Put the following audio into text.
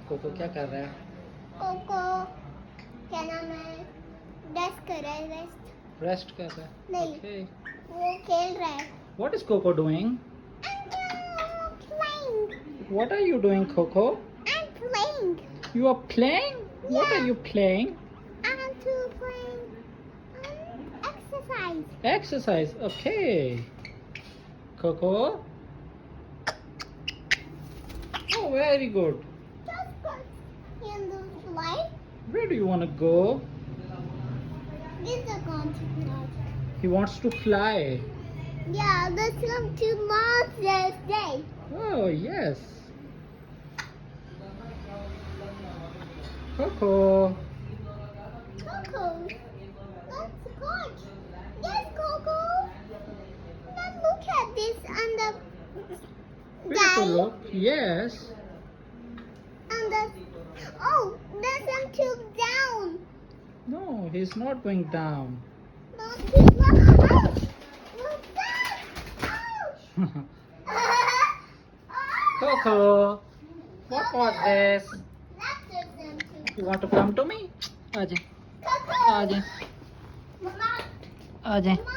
Cocoa क्या कर रहा है? कोको क्या नाम है, रेस्ट कर रहा है। रेस्ट कर रहा है? नहीं, Okay. वो खेल रहा है। What is Coco doing? I'm playing. What are you doing, Coco? I'm playing. You are playing? What are you playing? I'm to playing exercise. Exercise. Okay. Coco. Oh, very good. Just put in the slide. Where do you want to go? This is going to fly. He wants to fly. Yeah, let's come to Mother's Day. Oh, yes. Coco. Coco, let's watch. Yes, Coco. Let's look at this on the Where to guy. look? Yes. On the there's some tube down. No, he's not going down. Not too low. Ouch! What's that? Ouch! Coco. What was this? That's just them too. You want to come to me? आजा Coco. आजा Mama. आजा Mama.